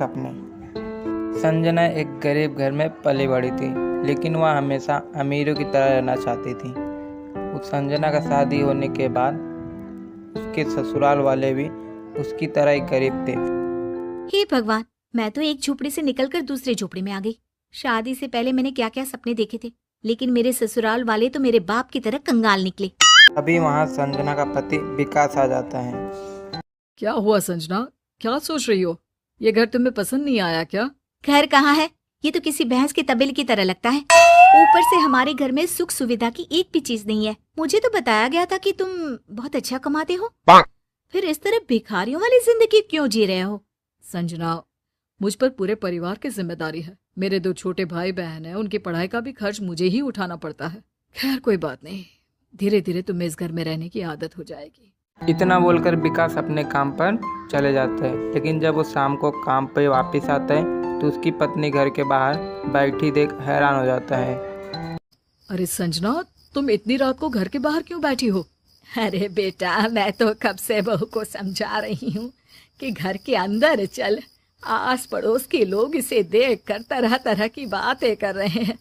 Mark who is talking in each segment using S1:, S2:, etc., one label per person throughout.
S1: सपने। संजना एक गरीब घर में पली बड़ी थी, लेकिन वह हमेशा अमीरों की तरह रहना चाहती थी। उस संजना का शादी होने के बाद उसके ससुराल वाले भी उसकी तरह ही गरीब थे।
S2: हे भगवान, मैं तो एक झोपड़ी से निकलकर दूसरे झोपड़ी में आ गई। शादी से पहले मैंने क्या क्या सपने देखे थे, लेकिन मेरे ससुराल वाले तो मेरे बाप की तरह कंगाल निकले।
S1: अभी वहाँ संजना का पति विकास आ जाता है।
S3: क्या हुआ संजना, क्या सोच रही हो? ये घर तुम्हें पसंद नहीं आया क्या?
S2: घर कहाँ है, ये तो किसी भैंस के तबेले की तरह लगता है। ऊपर से हमारे घर में सुख सुविधा की एक भी चीज नहीं है। मुझे तो बताया गया था कि तुम बहुत अच्छा कमाते हो, फिर इस तरह भिखारियों वाली जिंदगी क्यों जी रहे हो?
S3: संजना, मुझ पर पूरे परिवार की जिम्मेदारी है। मेरे 2 छोटे भाई बहन हैं, उनकी पढ़ाई का भी खर्च मुझे ही उठाना पड़ता है। खैर कोई बात नहीं, धीरे धीरे तुम्हें इस घर में रहने की आदत हो जाएगी।
S1: इतना बोलकर विकास अपने काम पर चले जाता है, लेकिन जब वो शाम को काम पर वापस आता है तो उसकी पत्नी घर के बाहर बैठी देख हैरान हो जाता है।
S3: अरे संजना, तुम इतनी रात को घर के बाहर क्यों बैठी हो?
S2: अरे बेटा, मैं तो कब से बहू को समझा रही हूँ कि घर के अंदर चल। आस पड़ोस के लोग इसे देखकर तरह तरह की बातें कर रहे हैं,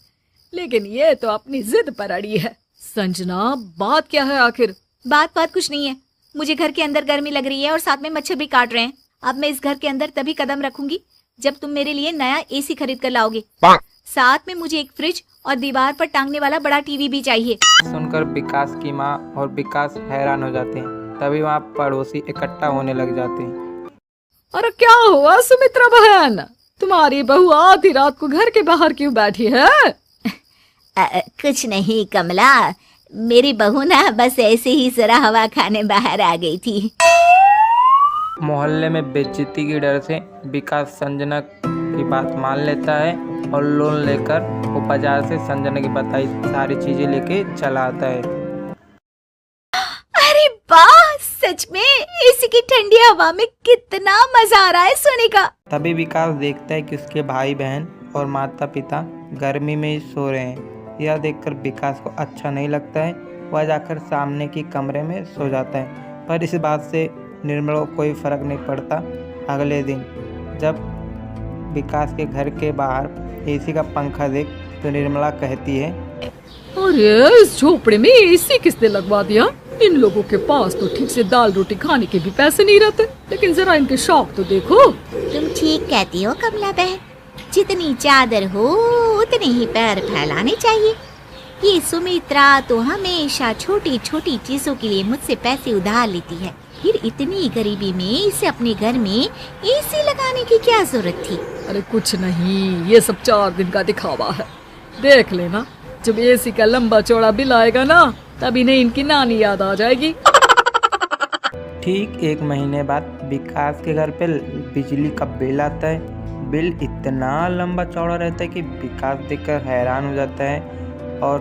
S2: लेकिन ये तो अपनी जिद पर अड़ी है।
S3: संजना, बात क्या है आखिर?
S2: बात कुछ नहीं है। मुझे घर के अंदर गर्मी लग रही है और साथ में मच्छर भी काट रहे हैं। अब मैं इस घर के अंदर तभी कदम रखूंगी जब तुम मेरे लिए नया एसी खरीद कर लाओगे। साथ में मुझे एक फ्रिज और दीवार पर टांगने वाला बड़ा टीवी भी चाहिए।
S1: सुनकर विकास की माँ और विकास हैरान हो जाते हैं। तभी वहाँ पड़ोसी इकट्ठा होने लग जाते हैं।
S3: अरे क्या हुआ सुमित्रा बहन, तुम्हारी बहू आधी रात को घर के बाहर क्यों बैठी है?
S2: कुछ नहीं कमला, मेरी बहू ना बस ऐसे ही जरा हवा खाने बाहर आ गई थी।
S1: मोहल्ले में बेइज्जती की डर से विकास संजना की बात मान लेता है और लोन लेकर वो बाजार से संजना की बताई सारी चीजें लेके चला आता है।
S2: अरे वाह, सच में एसी की ठंडी हवा में कितना मजा आ रहा है सोने का।
S1: तभी विकास देखता है कि उसके भाई बहन और माता पिता गर्मी में ही सो रहे हैं। यह देखकर विकास को अच्छा नहीं लगता है। वह जाकर सामने की कमरे में सो जाता है, पर इस बात से निर्मला को कोई फर्क नहीं पड़ता। अगले दिन जब विकास के घर के बाहर एसी का पंखा देख तो निर्मला कहती है,
S3: अरे इस झोपड़े में एसी किसने लगवा दिया? इन लोगों के पास तो ठीक से दाल रोटी खाने के भी पैसे नहीं रहते, लेकिन जरा इनके शौक तो देखो।
S2: तुम ठीक कहती हो कमला बहन, जितनी चादर हो उतने ही पैर फैलाने चाहिए। ये सुमित्रा तो हमेशा छोटी छोटी चीजों के लिए मुझसे पैसे उधार लेती है, फिर इतनी गरीबी में इसे अपने घर में एसी लगाने की क्या जरूरत थी?
S3: अरे कुछ नहीं, ये सब 4 दिन का दिखावा है। देख लेना, जब एसी का लंबा चौड़ा बिल आएगा ना, तभी नहीं इनकी नानी याद आ जाएगी।
S1: ठीक 1 महीने बाद विकास के घर पे बिजली का बिल आता है। बिल इतना लंबा चौड़ा रहता है कि विकास देखकर हैरान हो जाता है और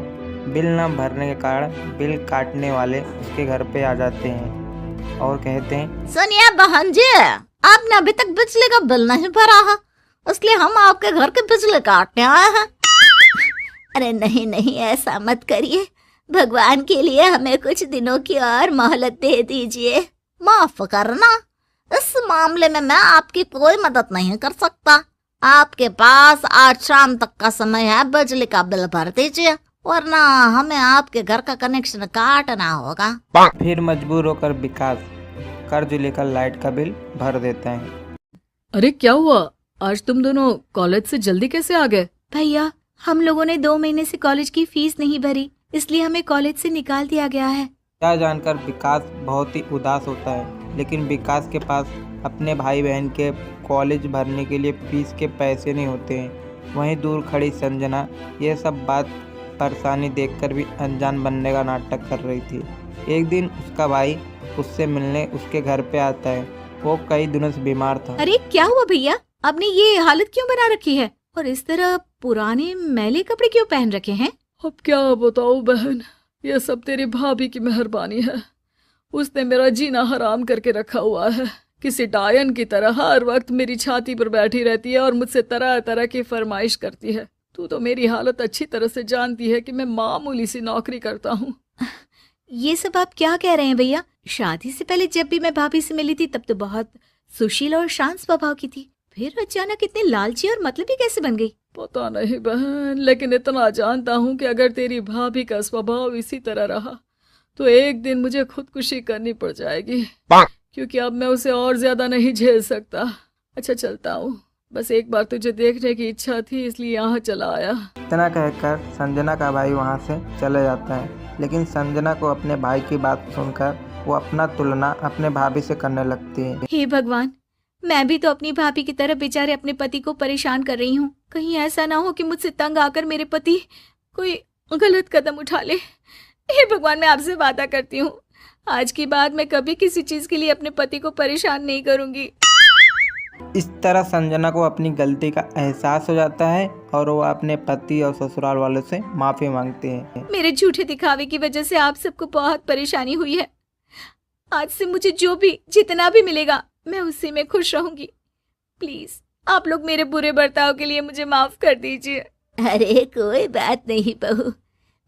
S1: बिल ना भरने के कारण बिल काटने वाले उसके घर पे आ जाते हैं और कहते हैं,
S2: सोनिया बहन जी, आपने अभी तक बिजली का बिल नहीं भरा है, इसलिए हम आपके घर के बिजली काटने आए हैं। अरे नहीं नहीं, ऐसा मत करिए, भगवान के लिए हमें कुछ दिनों की और मोहलत दे दीजिए। माफ करना, इस मामले में मैं आपकी कोई मदद नहीं कर सकता। आपके पास आज शाम तक का समय है, बिजली का बिल भर दीजिए, वरना हमें आपके घर का कनेक्शन काटना होगा।
S1: फिर मजबूर होकर विकास कर्ज लेकर लाइट का बिल भर देता है।
S3: अरे क्या हुआ, आज तुम दोनों कॉलेज से जल्दी कैसे आ गए?
S2: भैया, हम लोगों ने 2 महीने से कॉलेज की फीस नहीं भरी, इसलिए हमें कॉलेज से निकाल दिया गया है।
S1: यह जानकर विकास बहुत ही उदास होता है, लेकिन विकास के पास अपने भाई बहन के कॉलेज भरने के लिए फीस के पैसे नहीं होते हैं। वहीं दूर खड़ी संजना यह सब बात परेशानी देखकर भी अनजान बनने का नाटक कर रही थी। एक दिन उसका भाई उससे मिलने उसके घर पे आता है। वो कई दिनों से बीमार था।
S2: अरे क्या हुआ भैया, आपने ये हालत क्यों बना रखी है और इस तरह पुराने मैले कपड़े क्यों पहन रखे हैं?
S3: अब क्या बताऊं बहन, ये सब तेरी भाभी की मेहरबानी है। उसने मेरा जीना हराम करके रखा हुआ है। किसी डायन की तरह हर वक्त मेरी छाती पर बैठी रहती है और मुझसे तरह तरह की फरमाइश करती है। तू तो मेरी हालत अच्छी तरह से जानती है कि मैं मामूली सी नौकरी करता हूँ।
S2: ये सब आप क्या कह रहे हैं भैया? शादी से पहले जब भी मैं भाभी से मिली थी तब तो बहुत सुशील और शांत स्वभाव की थी, फिर अचानक इतनी लालची और मतलबी कैसे बन गई?
S3: पता नहीं बहन, लेकिन इतना जानता हूँ कि अगर तेरी भाभी का स्वभाव इसी तरह रहा तो एक दिन मुझे खुदकुशी करनी पड़ जाएगी, क्योंकि अब मैं उसे और ज्यादा नहीं झेल सकता। अच्छा चलता हूँ, बस एक बार तुझे देखने की इच्छा थी इसलिए यहाँ चला आया।
S1: इतना कहकर संजना का भाई वहाँ से चले जाता है, लेकिन संजना को अपने भाई की बात सुनकर वो अपना तुलना अपने भाभी से करने लगती है।
S2: हे भगवान, मैं भी तो अपनी भाभी की तरह बेचारे अपने पति को परेशान कर रही हूँ। कहीं ऐसा ना हो कि मुझसे तंग आकर मेरे पति कोई गलत कदम उठा ले। हे भगवान, मैं आपसे वादा करती हूँ आज के बाद मैं कभी किसी चीज के लिए अपने पति को परेशान नहीं करूंगी।
S1: इस तरह संजना को अपनी गलती का एहसास हो जाता है और वो अपने पति और ससुराल वालों से माफ़ी मांगती है।
S2: मेरे झूठे दिखावे की वजह से आप सबको बहुत परेशानी हुई है। आज से मुझे जो भी जितना भी मिलेगा मैं उसी में खुश रहूंगी। प्लीज आप लोग मेरे बुरे बर्ताव के लिए मुझे माफ कर दीजिए।
S4: अरे कोई बात नहीं बहू,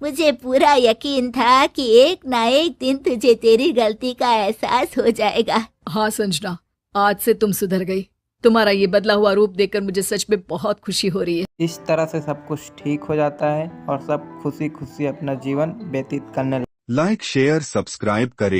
S4: मुझे पूरा यकीन था कि एक ना एक दिन तुझे तेरी गलती का एहसास हो जाएगा।
S3: हाँ संजना, आज से तुम सुधर गई। तुम्हारा ये बदला हुआ रूप देखकर मुझे सच में बहुत खुशी हो रही है।
S1: इस तरह से सब कुछ ठीक हो जाता है और सब खुशी खुशी अपना जीवन व्यतीत करने
S5: लाइक शेयर सब्सक्राइब करें।